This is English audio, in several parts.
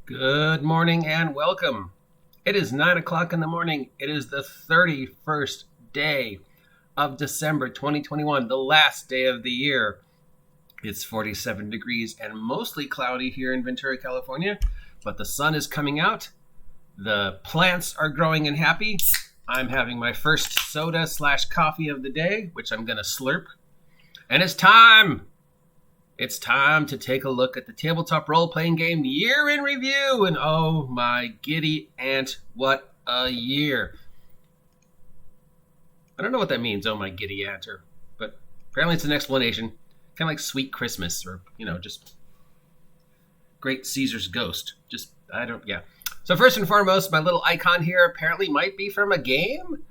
Good morning and welcome. It is 9 o'clock in the morning. It is the 31st day of December 2021, the last day of the year. It's 47 degrees and mostly cloudy here in Ventura, California, but the sun is coming out. The plants are growing and happy. I'm having my first soda/coffee of the day, which I'm going to slurp. And it's time! It's time to take a look at the tabletop role-playing game Year in Review. And oh my giddy aunt, what a year. I don't know what that means, oh my giddy aunt, but apparently it's an explanation. Kind of like Sweet Christmas or, just Great Caesar's Ghost. So first and foremost, my little icon here apparently might be from a game.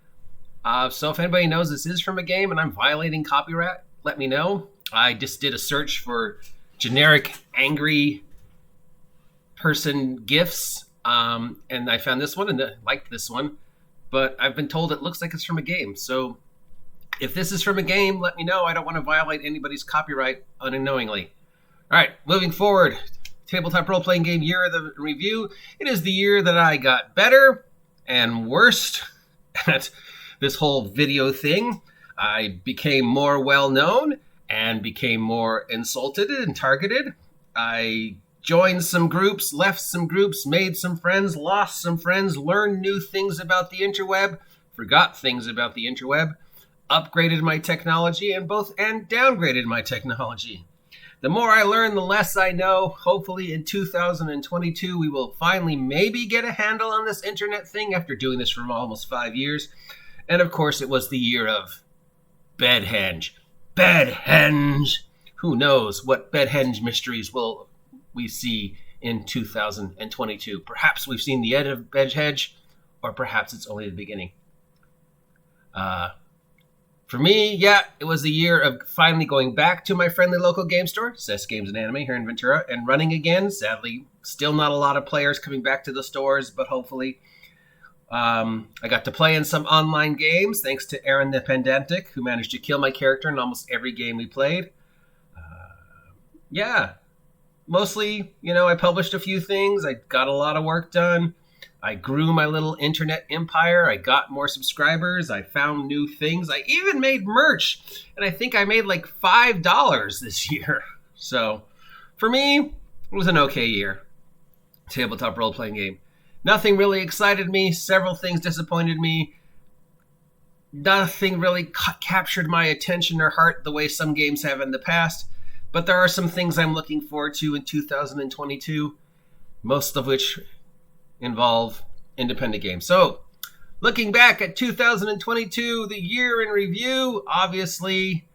So if anybody knows this is from a game and I'm violating copyright, let me know. I just did a search for generic angry person GIFs, and I found this one and I liked this one, but I've been told it looks like it's from a game. So if this is from a game, let me know. I don't want to violate anybody's copyright unknowingly. All right, moving forward. Tabletop role-playing game Year of the Review. It is the year that I got better and worse at this whole video thing. I became more well-known and became more insulted and targeted. I joined some groups, left some groups, made some friends, lost some friends, learned new things about the interweb, forgot things about the interweb, upgraded my technology, and downgraded my technology. The more I learn, the less I know. Hopefully in 2022, we will finally maybe get a handle on this internet thing after doing this for almost 5 years. And of course, it was the year of Bedhenge. Bedhenge! Who knows what Bedhenge mysteries will we see in 2022? Perhaps we've seen the end of Bedhenge, or perhaps it's only the beginning. For me, it was the year of finally going back to my friendly local game store, Cess Games and Anime here in Ventura, and running again. Sadly, still not a lot of players coming back to the stores, but hopefully. I got to play in some online games, thanks to Aaron the Pendantic, who managed to kill my character in almost every game we played. Mostly, I published a few things. I got a lot of work done. I grew my little internet empire. I got more subscribers. I found new things. I even made merch. And I think I made like $5 this year. So, for me, it was an okay year. Tabletop role-playing game. Nothing really excited me. Several things disappointed me. Nothing really captured my attention or heart the way some games have in the past. But there are some things I'm looking forward to in 2022, most of which involve independent games. So, looking back at 2022, the year in review, obviously,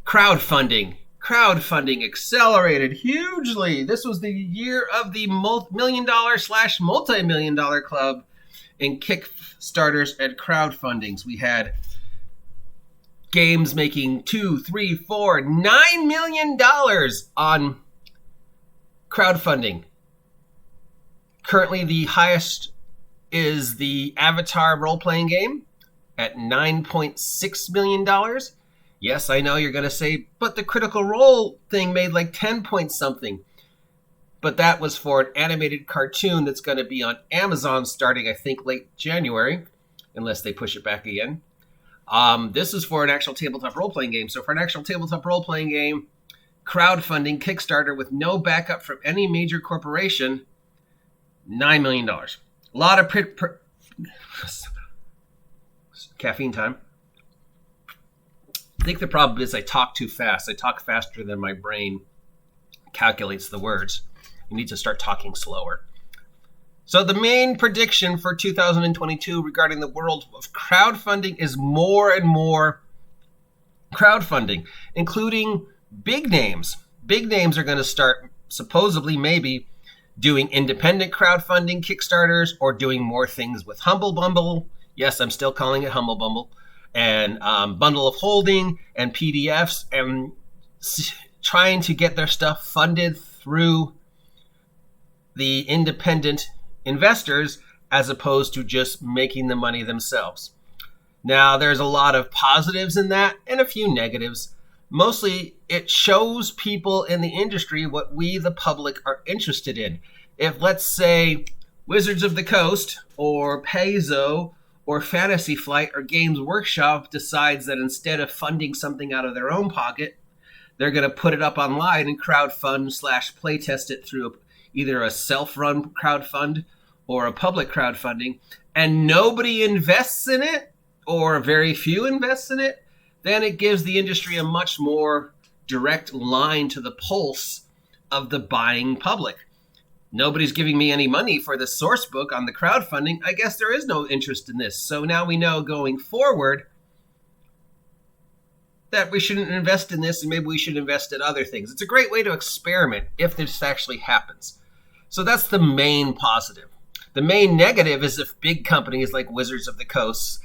crowdfunding. Crowdfunding accelerated hugely. This was the year of the $million/multi-million club in Kickstarters and crowdfundings. We had games making $2, $3, $4, $9 million on crowdfunding. Currently, the highest is the Avatar role-playing game at $9.6 million. Yes, I know you're going to say, but the Critical Role thing made like 10 point something. But that was for an animated cartoon that's going to be on Amazon starting, I think, late January, unless they push it back again. This is for an actual tabletop role-playing game. So for an actual tabletop role-playing game, crowdfunding, Kickstarter with no backup from any major corporation, $9 million. A lot of caffeine time. I think the problem is I talk too fast. I talk faster than my brain calculates the words. You need to start talking slower. So the main prediction for 2022 regarding the world of crowdfunding is more and more crowdfunding, including big names. Big names are going to start, supposedly, maybe, doing independent crowdfunding Kickstarters or doing more things with Humble Bundle. Yes, I'm still calling it Humble Bundle. And bundle of holding and PDFs and trying to get their stuff funded through the independent investors as opposed to just making the money themselves. Now, there's a lot of positives in that and a few negatives. Mostly, it shows people in the industry what we, the public, are interested in. if, let's say, Wizards of the Coast or Paizo or Fantasy Flight or Games Workshop decides that instead of funding something out of their own pocket, they're going to put it up online and crowdfund/playtest it through either a self-run crowdfund or a public crowdfunding, and nobody invests in it, or very few invests in it, then it gives the industry a much more direct line to the pulse of the buying public. Nobody's giving me any money for the source book on the crowdfunding. I guess there is no interest in this. So now we know going forward that we shouldn't invest in this, and maybe we should invest in other things. It's a great way to experiment if this actually happens. So that's the main positive. The main negative is if big companies like Wizards of the Coast,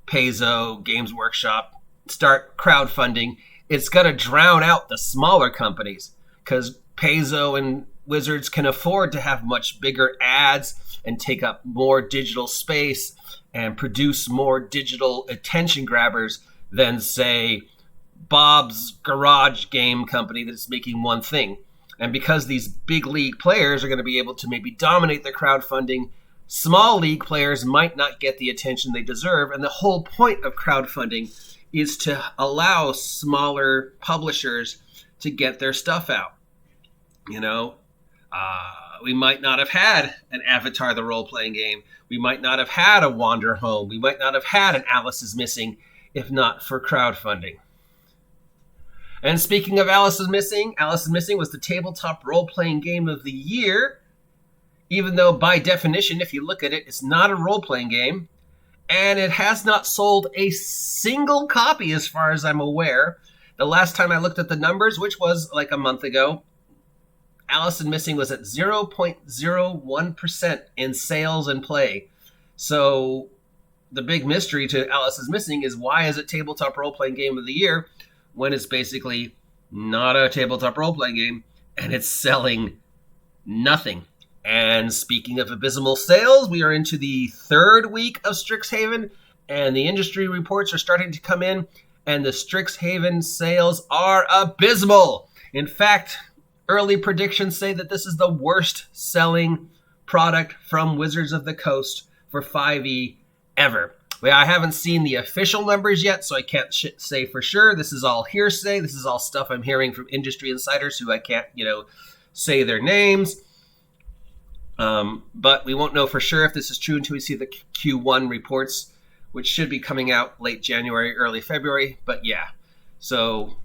Paizo, Games Workshop start crowdfunding, it's going to drown out the smaller companies because Paizo and Wizards can afford to have much bigger ads and take up more digital space and produce more digital attention grabbers than, say, Bob's Garage Game Company that's making one thing. And because these big league players are going to be able to maybe dominate the crowdfunding, small league players might not get the attention they deserve. And the whole point of crowdfunding is to allow smaller publishers to get their stuff out. You know, we might not have had an Avatar the role-playing game. We might not have had a Wanderhome. We might not have had an Alice is Missing if not for crowdfunding. And speaking of Alice is Missing was the tabletop role-playing game of the year, even though by definition, if you look at it, it's not a role-playing game. And it has not sold a single copy as far as I'm aware. The last time I looked at the numbers, which was like a month ago, Alice is Missing was at 0.01% in sales and play. So the big mystery to Alice is Missing is, why is it tabletop role-playing game of the year when it's basically not a tabletop role-playing game and it's selling nothing? And speaking of abysmal sales, we are into the third week of Strixhaven, and the industry reports are starting to come in, and the Strixhaven sales are abysmal. In fact, early predictions say that this is the worst selling product from Wizards of the Coast for 5e ever. Well, I haven't seen the official numbers yet, so I can't say for sure. This is all hearsay. This is all stuff I'm hearing from industry insiders who I can't, say their names. But we won't know for sure if this is true until we see the Q1 reports, which should be coming out late January, early February. But yeah, so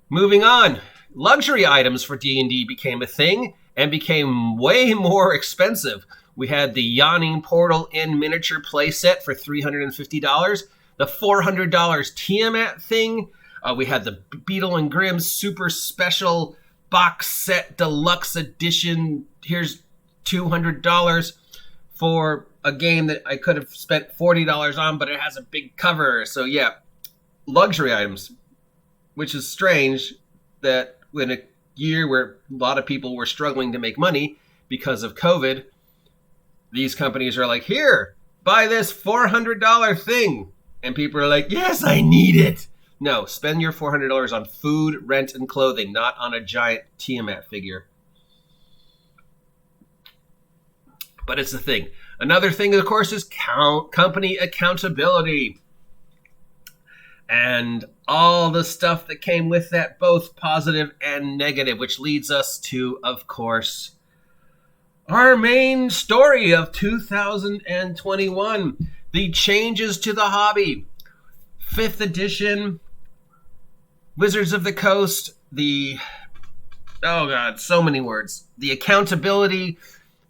moving on. Luxury items for D&D became a thing and became way more expensive. We had the Yawning Portal in miniature playset for $350. The $400 Tiamat thing. We had the Beetle and Grimm super special box set deluxe edition. Here's $200 for a game that I could have spent $40 on, but it has a big cover. So yeah, luxury items, which is strange that in a year where a lot of people were struggling to make money because of COVID, these companies are like, here, buy this $400 thing. And people are like, yes, I need it. No, spend your $400 on food, rent, and clothing, not on a giant Tiamat figure. But it's a thing. Another thing, of course, is company accountability. And all the stuff that came with that, both positive and negative, which leads us to, of course, our main story of 2021, the changes to the hobby. 5th edition, Wizards of the Coast, so many words. The accountability,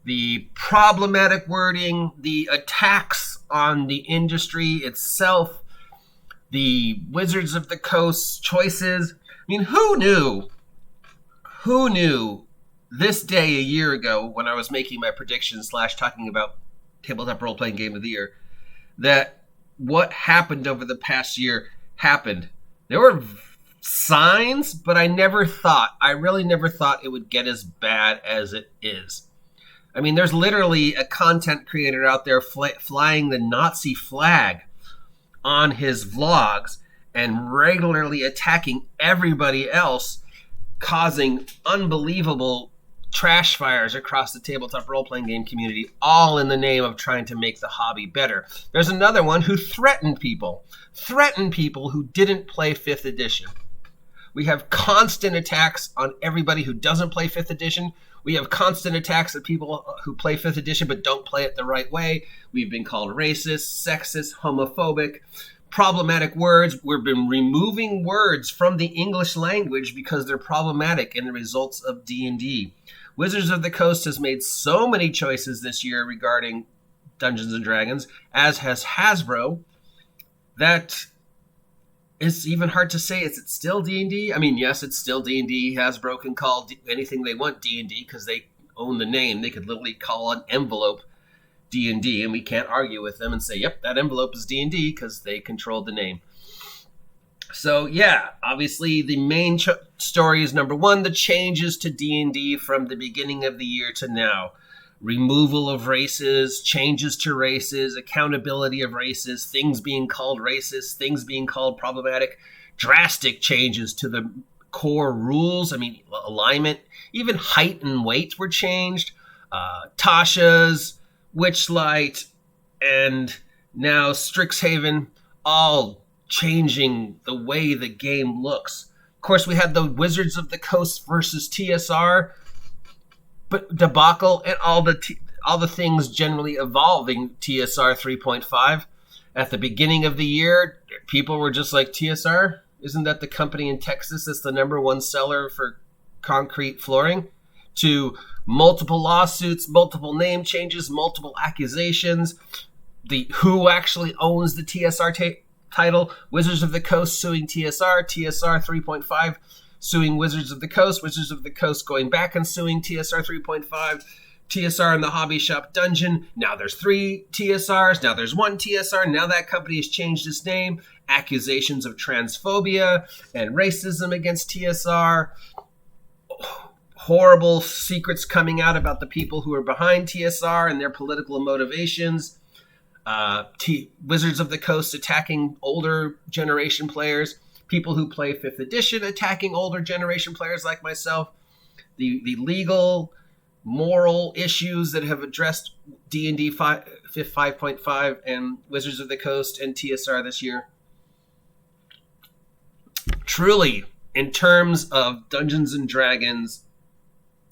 the problematic wording, the attacks on the industry itself, the Wizards of the Coast choices. I mean, who knew this day a year ago when I was making my predictions / talking about tabletop role-playing game of the year, that what happened over the past year happened. There were signs, but I really never thought it would get as bad as it is. I mean, there's literally a content creator out there flying the Nazi flag on his vlogs and regularly attacking everybody else causing unbelievable trash fires across the tabletop role-playing game community, all in the name of trying to make the hobby better. There's another one who threatened people who didn't play 5th edition. We have constant attacks on everybody who doesn't play 5th edition. We have constant attacks at people who play 5th edition but don't play it the right way. We've been called racist, sexist, homophobic, problematic words. We've been removing words from the English language because they're problematic in the results of D&D. Wizards of the Coast has made so many choices this year regarding Dungeons & Dragons, as has Hasbro, that it's even hard to say, is it still D&D? I mean, yes, it's still D&D. Hasbro can call anything they want D&D because they own the name. They could literally call an envelope D&D, and we can't argue with them and say, yep, that envelope is D&D because they controlled the name. So, yeah, obviously the main story is, number one, the changes to D&D from the beginning of the year to now. Removal of races, changes to races, accountability of races, things being called racist, things being called problematic, drastic changes to the core rules. I mean, alignment, even height and weight were changed. Tasha's, Witchlight, and now Strixhaven, all changing the way the game looks. Of course, we had the Wizards of the Coast versus TSR but debacle, and all the things generally evolving TSR 3.5. At the beginning of the year, people were just like, TSR? Isn't that the company in Texas that's the number one seller for concrete flooring? To multiple lawsuits, multiple name changes, multiple accusations. Who actually owns the TSR title? Wizards of the Coast suing TSR, TSR 3.5 suing Wizards of the Coast, Wizards of the Coast going back and suing TSR 3.5, TSR in the Hobby Shop Dungeon. Now there's 3 TSRs, now there's 1 TSR, now that company has changed its name. Accusations of transphobia and racism against TSR. Horrible secrets coming out about the people who are behind TSR and their political motivations. Wizards of the Coast attacking older generation players. People who play 5th edition attacking older generation players like myself. The legal, moral issues that have addressed D&D 5.5 and Wizards of the Coast and TSR this year. Truly, in terms of Dungeons & Dragons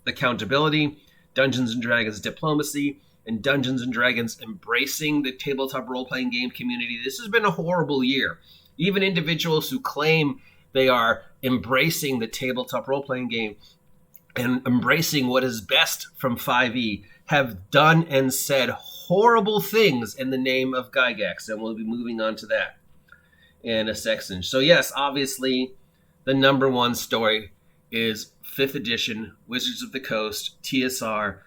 accountability, Dungeons & Dragons diplomacy, and Dungeons & Dragons embracing the tabletop role-playing game community, this has been a horrible year. Even individuals who claim they are embracing the tabletop role-playing game and embracing what is best from 5e have done and said horrible things in the name of Gygax, and we'll be moving on to that in a section. So yes, obviously, the number one story is 5th edition, Wizards of the Coast, TSR,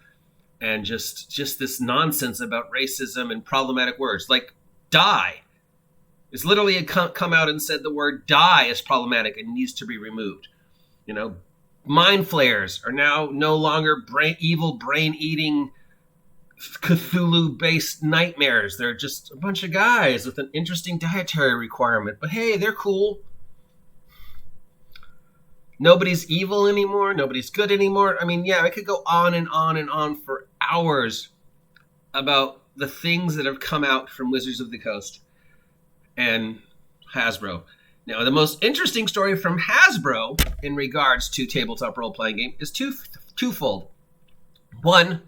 and just this nonsense about racism and problematic words like die. It's literally come out and said the word die is problematic and needs to be removed. You know, mind flayers are now no longer evil brain-eating Cthulhu-based nightmares. They're just a bunch of guys with an interesting dietary requirement. But hey, they're cool. Nobody's evil anymore. Nobody's good anymore. I mean, yeah, I could go on and on and on for hours about the things that have come out from Wizards of the Coast and Hasbro. Now, the most interesting story from Hasbro in regards to tabletop role-playing game is twofold. One,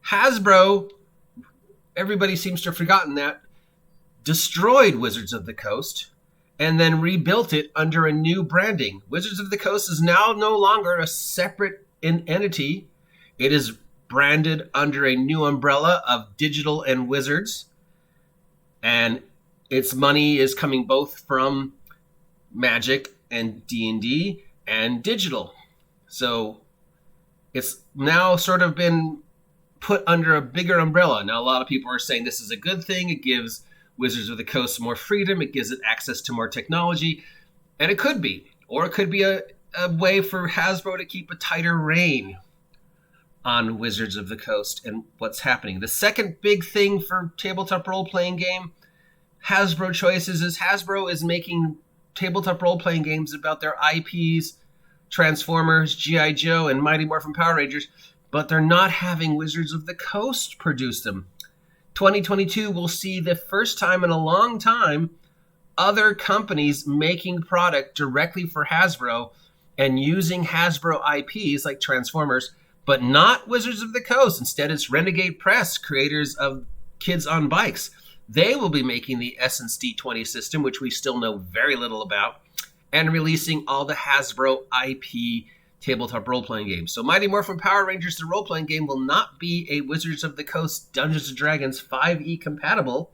Hasbro, everybody seems to have forgotten that, destroyed Wizards of the Coast and then rebuilt it under a new branding. Wizards of the Coast is now no longer a separate entity. It is branded under a new umbrella of Digital and Wizards, and its money is coming both from Magic and D&D and digital. So it's now sort of been put under a bigger umbrella. Now, a lot of people are saying this is a good thing. It gives Wizards of the Coast more freedom. It gives it access to more technology. And it could be. Or it could be a way for Hasbro to keep a tighter rein on Wizards of the Coast and what's happening. The second big thing for tabletop role-playing game Hasbro choices is Hasbro is making tabletop role-playing games about their IPs Transformers, G.I. Joe, and Mighty Morphin Power Rangers, but they're not having Wizards of the Coast produce them. 2022 will see the first time in a long time other companies making product directly for Hasbro and using Hasbro IPs like Transformers, but not Wizards of the Coast. Instead, it's Renegade Press, creators of Kids on Bikes. They will be making the Essence D20 system, which we still know very little about, and releasing all the Hasbro IP tabletop role-playing games. So Mighty Morphin Power Rangers, the role-playing game, will not be a Wizards of the Coast Dungeons & Dragons 5e compatible.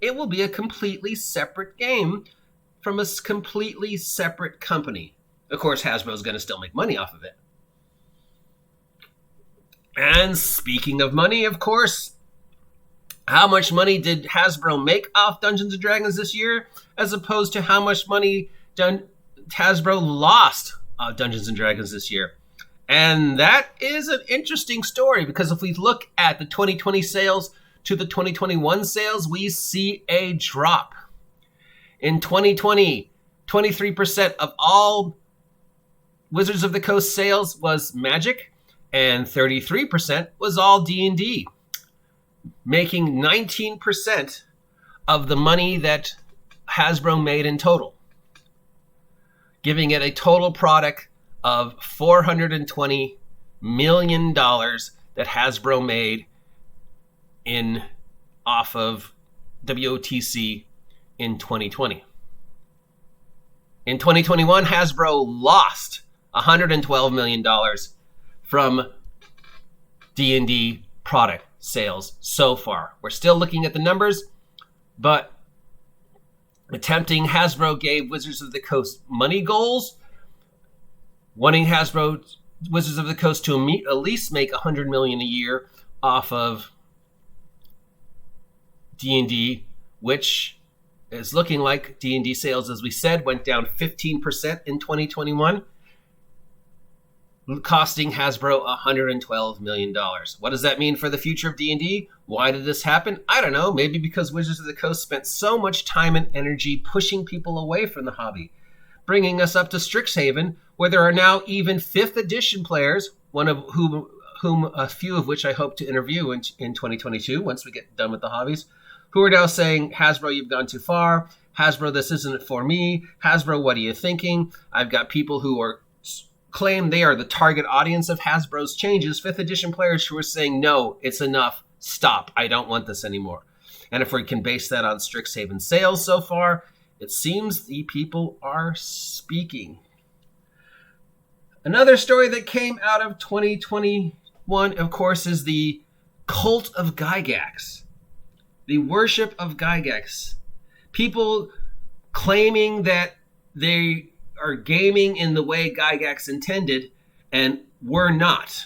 It will be a completely separate game from a completely separate company. Of course, Hasbro is going to still make money off of it. And speaking of money, of course, how much money did Hasbro make off Dungeons & Dragons this year, as opposed to how much money Hasbro lost Dungeons & Dragons this year? And that is an interesting story, because if we look at the 2020 sales to the 2021 sales, we see a drop. In 2020, 23% of all Wizards of the Coast sales was Magic, and 33% was all D&D, making 19% of the money that Hasbro made in total, giving it a total product of $420 million that Hasbro made off of WOTC in 2020. In 2021, Hasbro lost $112 million from D&D product sales so far. We're still looking at the numbers, but Hasbro gave Wizards of the Coast money goals, wanting Wizards of the Coast to at least make $100 million a year off of D&D, which is looking like D&D sales, as we said, went down 15% in 2021, costing Hasbro $112 million. What does that mean for the future of D&D? Why did this happen? I don't know. Maybe because Wizards of the Coast spent so much time and energy pushing people away from the hobby, bringing us up to Strixhaven, where there are now even 5th edition players, one of whom a few of which I hope to interview in 2022 once we get done with the hobbies, who are now saying, Hasbro, you've gone too far. Hasbro, this isn't for me. Hasbro, what are you thinking? I've got people who claim they are the target audience of Hasbro's changes, 5th edition players who are saying, no, it's enough. Stop. I don't want this anymore. And if we can base that on Strixhaven sales so far, it seems the people are speaking. Another story that came out of 2021, of course, is the cult of Gygax. The worship of Gygax. People claiming that they are gaming in the way Gygax intended, and we're not.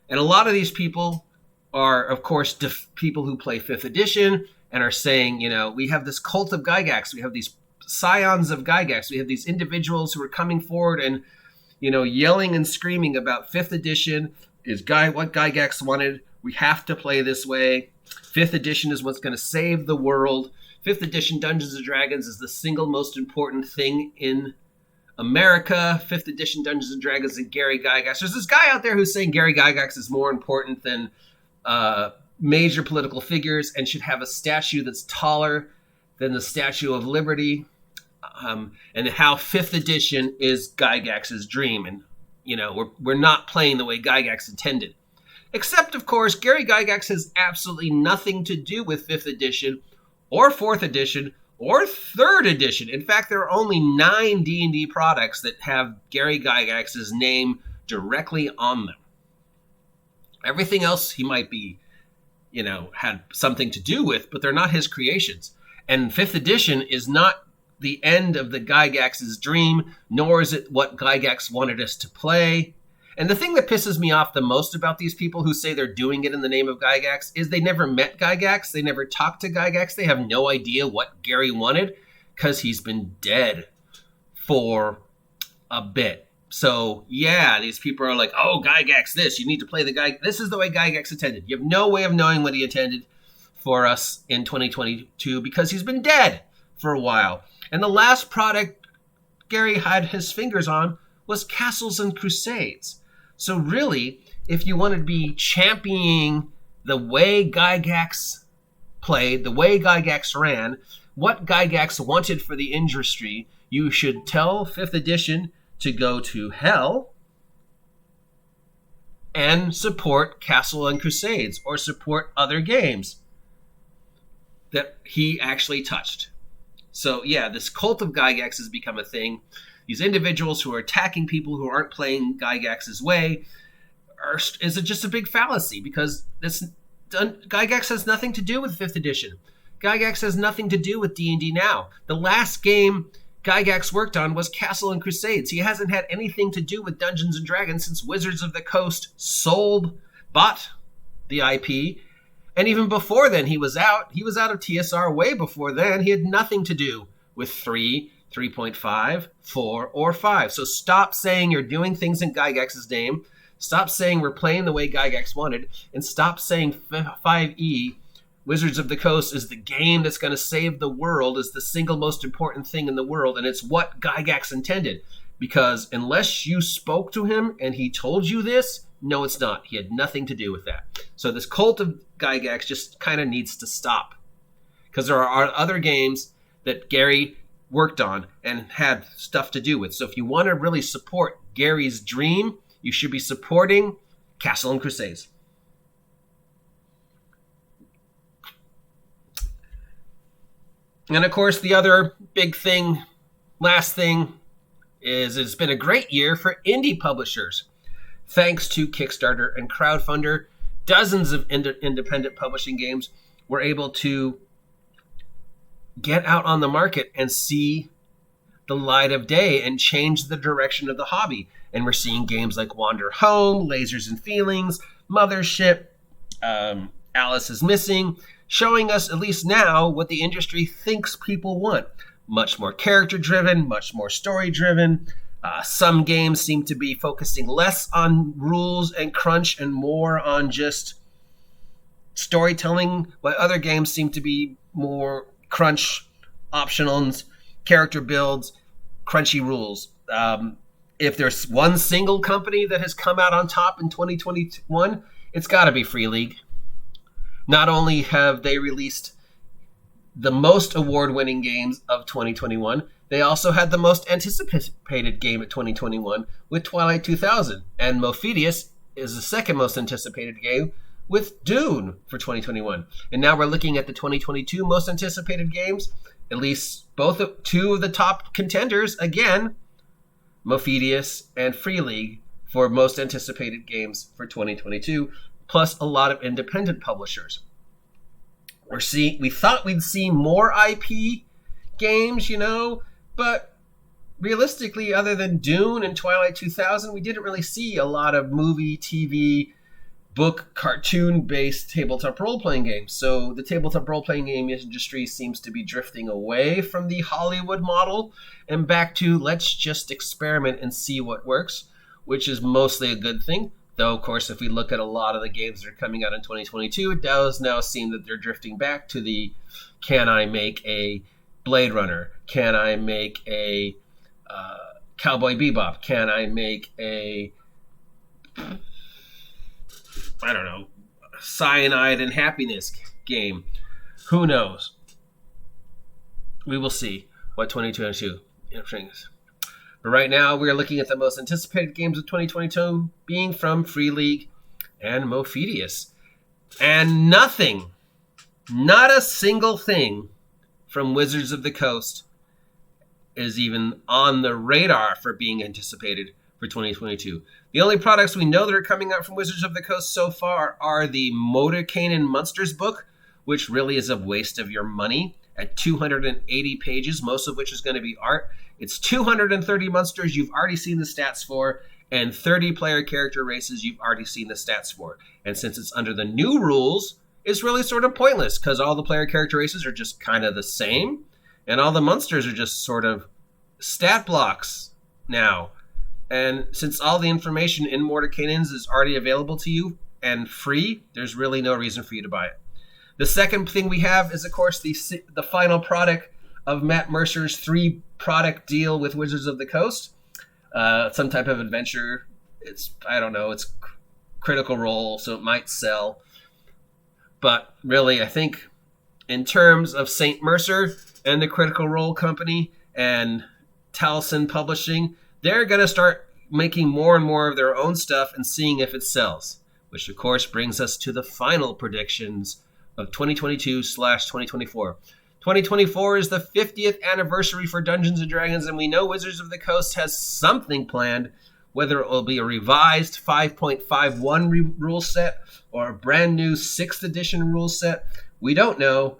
And a lot of these people are, of course, people who play 5th edition and are saying, we have this cult of Gygax. We have these scions of Gygax. We have these individuals who are coming forward and, yelling and screaming about 5th edition is what Gygax wanted. We have to play this way. 5th edition is what's going to save the world. 5th edition Dungeons & Dragons is the single most important thing in America. 5th edition Dungeons & Dragons and Gary Gygax. There's this guy out there who's saying Gary Gygax is more important than major political figures and should have a statue that's taller than the Statue of Liberty, and how 5th edition is Gygax's dream. And, we're not playing the way Gygax intended. Except, of course, Gary Gygax has absolutely nothing to do with 5th edition or 4th edition or 3rd edition. In fact, there are only 9 D&D products that have Gary Gygax's name directly on them. Everything else he might be, had something to do with, but they're not his creations. And 5th edition is not the end of the Gygax's dream, nor is it what Gygax wanted us to play. And the thing that pisses me off the most about these people who say they're doing it in the name of Gygax is they never met Gygax. They never talked to Gygax. They have no idea what Gary wanted because he's been dead for a bit. So, yeah, these people are like, oh, Gygax this. You need to play the Gygax. This is the way Gygax intended. You have no way of knowing what he intended for us in 2022 because he's been dead for a while. And the last product Gary had his fingers on was Castles and Crusades. So really, if you want to be championing the way Gygax played, the way Gygax ran, what Gygax wanted for the industry, you should tell 5th edition to go to hell and support Castle and Crusades or support other games that he actually touched. So yeah, this cult of Gygax has become a thing. These individuals who are attacking people who aren't playing Gygax's way is just a big fallacy, because Gygax has nothing to do with 5th edition. Gygax has nothing to do with D&D now. The last game Gygax worked on was Castle and Crusades. He hasn't had anything to do with Dungeons and Dragons since Wizards of the Coast bought the IP. And even before then, he was out. He was out of TSR way before then. He had nothing to do with 3, 3.5, 4, or 5. So stop saying you're doing things in Gygax's name. Stop saying we're playing the way Gygax wanted. And stop saying 5e, Wizards of the Coast, is the game that's going to save the world, is the single most important thing in the world, and it's what Gygax intended. Because unless you spoke to him and he told you this, no, it's not. He had nothing to do with that. So this cult of Gygax just kind of needs to stop. Because there are other games that Gary worked on and had stuff to do with. So if you want to really support Gary's dream, you should be supporting Castle and Crusades. And of course, the other big thing, last thing, is it's been a great year for indie publishers. Thanks to Kickstarter and crowdfunder, dozens of independent publishing games were able to get out on the market and see the light of day and change the direction of the hobby. And we're seeing games like Wanderhome, Lasers and Feelings, Mothership, Alice is Missing, showing us, at least now, what the industry thinks people want. Much more character-driven, much more story-driven. Some games seem to be focusing less on rules and crunch and more on just storytelling, while other games seem to be more crunch, optionals, character builds, crunchy rules. If there's one single company that has come out on top in 2021, it's got to be Free League. Not only have they released the most award-winning games of 2021, they also had the most anticipated game of 2021 with Twilight 2000. And Mophidius is the second most anticipated game with Dune for 2021. And now we're looking at the 2022 most anticipated games, at least two of the top contenders, again, Mophidius and Free League for most anticipated games for 2022. Plus a lot of independent publishers. We thought we'd see more IP games, but realistically, other than Dune and Twilight 2000, we didn't really see a lot of movie, TV, book, cartoon-based tabletop role-playing games. So the tabletop role-playing game industry seems to be drifting away from the Hollywood model and back to let's just experiment and see what works, which is mostly a good thing. Though, of course, if we look at a lot of the games that are coming out in 2022, it does now seem that they're drifting back to the, can I make a Blade Runner? Can I make a Cowboy Bebop? Can I make a, Cyanide and Happiness game? Who knows? We will see what 2022 brings. But right now, we are looking at the most anticipated games of 2022 being from Free League and Mophidius. And nothing, not a single thing from Wizards of the Coast is even on the radar for being anticipated for 2022. The only products we know that are coming out from Wizards of the Coast so far are the Motorcane and Monsters book, which really is a waste of your money at 280 pages, most of which is going to be art. It's 230 monsters you've already seen the stats for, and 30 player character races you've already seen the stats for. And since it's under the new rules, it's really sort of pointless, because all the player character races are just kind of the same, and all the monsters are just sort of stat blocks now. And since all the information in Mordenkainen's is already available to you and free, there's really no reason for you to buy it. The second thing we have is, of course, the final product of Matt Mercer's 3-product deal with Wizards of the Coast. some type of adventure. I don't know, it's Critical Role, so it might sell. But really, I think in terms of St. Mercer and the Critical Role company and Towson Publishing, they're going to start making more and more of their own stuff and seeing if it sells. Which, of course, brings us to the final predictions of 2022/2024. 2024 is the 50th anniversary for Dungeons & Dragons, and we know Wizards of the Coast has something planned, whether it will be a revised 5.51 rule set or a brand new 6th edition rule set. We don't know.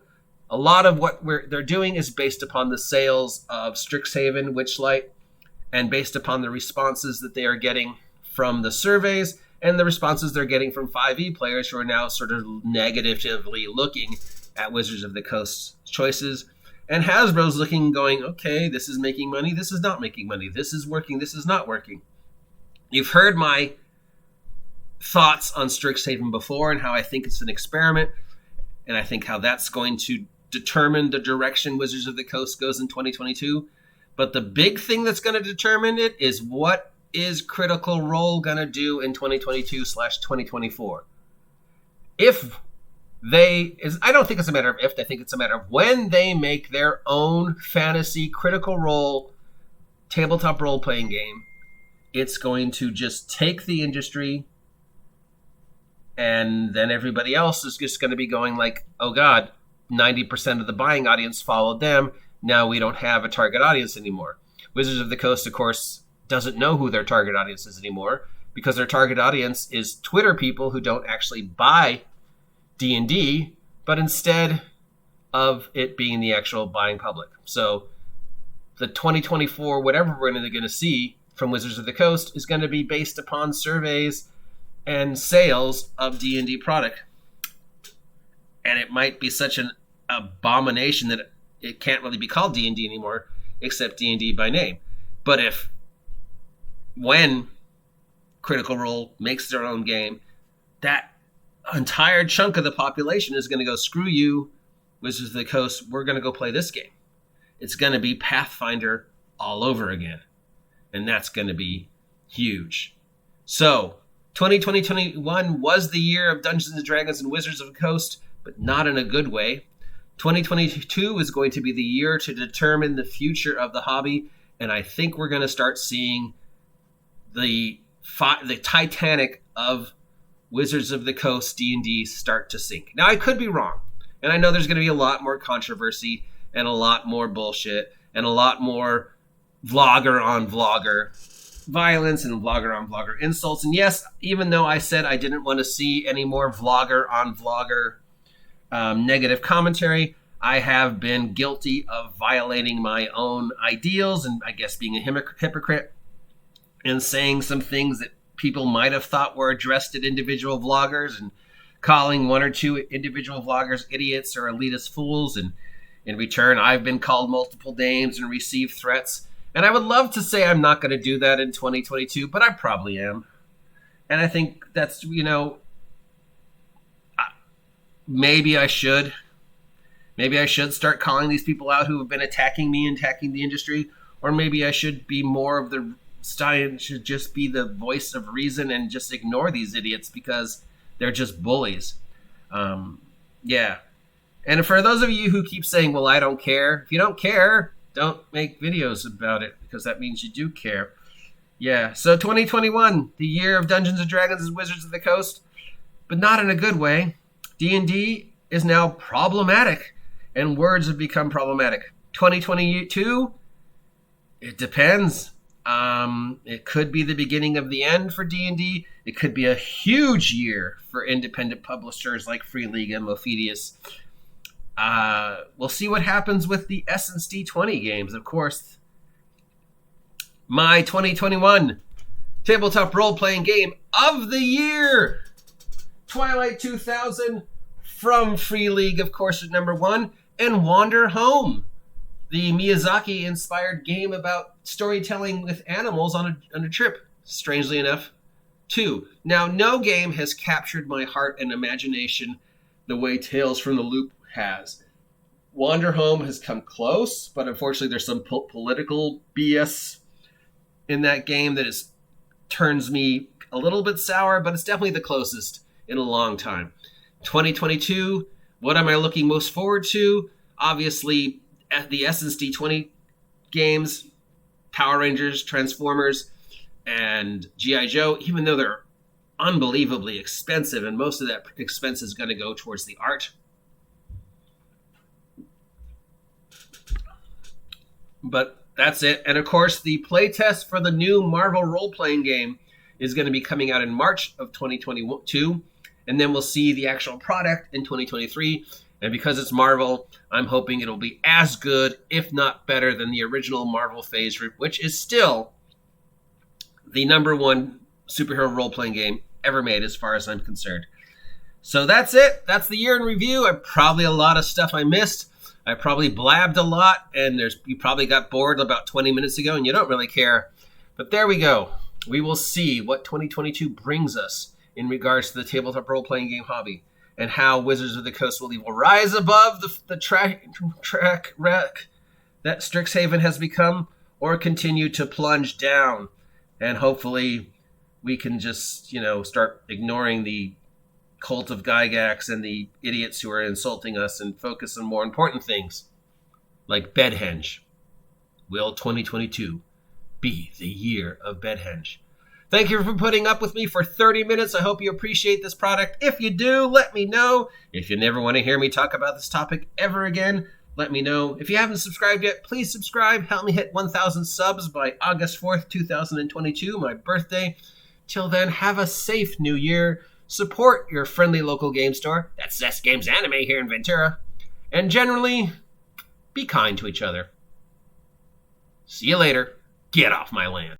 A lot of what they're doing is based upon the sales of Strixhaven, Witchlight, and based upon the responses that they are getting from the surveys and the responses they're getting from 5e players who are now sort of negatively looking at Wizards of the Coast's choices. And Hasbro's looking, going, okay, this is making money, this is not making money, this is working, this is not working. You've heard my thoughts on Strixhaven before and how I think it's an experiment, and I think how that's going to determine the direction Wizards of the Coast goes in 2022. But the big thing that's going to determine it is what is Critical Role going to do in 2022/2024? I don't think it's a matter of if, I think it's a matter of when they make their own fantasy Critical Role tabletop role-playing game. It's going to just take the industry, and then everybody else is just going to be going like, oh God, 90% of the buying audience followed them. Now we don't have a target audience anymore. Wizards of the Coast, of course, doesn't know who their target audience is anymore, because their target audience is Twitter people who don't actually buy D&D, but instead of it being the actual buying public. So the 2024, whatever we're going to see from Wizards of the Coast, is going to be based upon surveys and sales of D&D product. And it might be such an abomination that it can't really be called D&D anymore, except D&D by name. But when Critical Role makes their own game, that entire chunk of the population is going to go, screw you, Wizards of the Coast, we're going to go play this game. It's going to be Pathfinder all over again. And that's going to be huge. So 2020-21 was the year of Dungeons & Dragons and Wizards of the Coast, but not in a good way. 2022 is going to be the year to determine the future of the hobby, and I think we're going to start seeing the Titanic of Wizards of the Coast D&D start to sink. Now, I could be wrong, and I know there's going to be a lot more controversy and a lot more bullshit and a lot more vlogger on vlogger violence and vlogger on vlogger insults. And yes, even though I said I didn't want to see any more vlogger on vlogger negative commentary, I have been guilty of violating my own ideals and I guess being a hypocrite and saying some things that people might have thought were addressed at individual vloggers and calling one or two individual vloggers idiots or elitist fools. And in return, I've been called multiple names and received threats. And I would love to say I'm not going to do that in 2022, but I probably am. And I think that's, maybe I should. Maybe I should start calling these people out who have been attacking me and attacking the industry. Or maybe I should be more of the style, should just be the voice of reason and just ignore these idiots because they're just bullies. Yeah. And for those of you who keep saying, well, I don't care. If you don't care, don't make videos about it because that means you do care. Yeah. So 2021, the year of Dungeons & Dragons and Wizards of the Coast, but not in a good way. D&D is now problematic and words have become problematic. 2022, it depends. It could be the beginning of the end for D&D. It could be a huge year for independent publishers like Free League and Mophidius. We'll see what happens with the Essence D20 games, of course. My 2021 tabletop role-playing game of the year, Twilight 2000 from Free League, of course, at number 1, and Wanderhome, the Miyazaki-inspired game about storytelling with animals on a trip, strangely enough, 2. Now, no game has captured my heart and imagination the way Tales from the Loop has. Wanderhome has come close, but unfortunately there's some political BS in that game that turns me a little bit sour, but it's definitely the closest in a long time. 2022, what am I looking most forward to? Obviously, the Essence D20 games, Power Rangers, Transformers, and G.I. Joe, even though they're unbelievably expensive, and most of that expense is going to go towards the art. But that's it. And of course, the playtest for the new Marvel role-playing game is going to be coming out in March of 2022. And then we'll see the actual product in 2023. And because it's Marvel, I'm hoping it'll be as good, if not better, than the original Marvel Phase, which is still the #1 superhero role-playing game ever made as far as I'm concerned. So that's it. That's the year in review. Probably a lot of stuff I missed. I probably blabbed a lot, and you probably got bored about 20 minutes ago, and you don't really care. But there we go. We will see what 2022 brings us in regards to the tabletop role-playing game hobby, and how Wizards of the Coast will either rise above the track wreck that Strixhaven has become, or continue to plunge down. And hopefully we can just, start ignoring the cult of Gygax and the idiots who are insulting us and focus on more important things, like Bedhenge. Will 2022 be the year of Bedhenge? Thank you for putting up with me for 30 minutes. I hope you appreciate this product. If you do, let me know. If you never want to hear me talk about this topic ever again, let me know. If you haven't subscribed yet, please subscribe. Help me hit 1,000 subs by August 4th, 2022, my birthday. Till then, have a safe new year. Support your friendly local game store. That's Zest Games Anime here in Ventura. And generally, be kind to each other. See you later. Get off my land.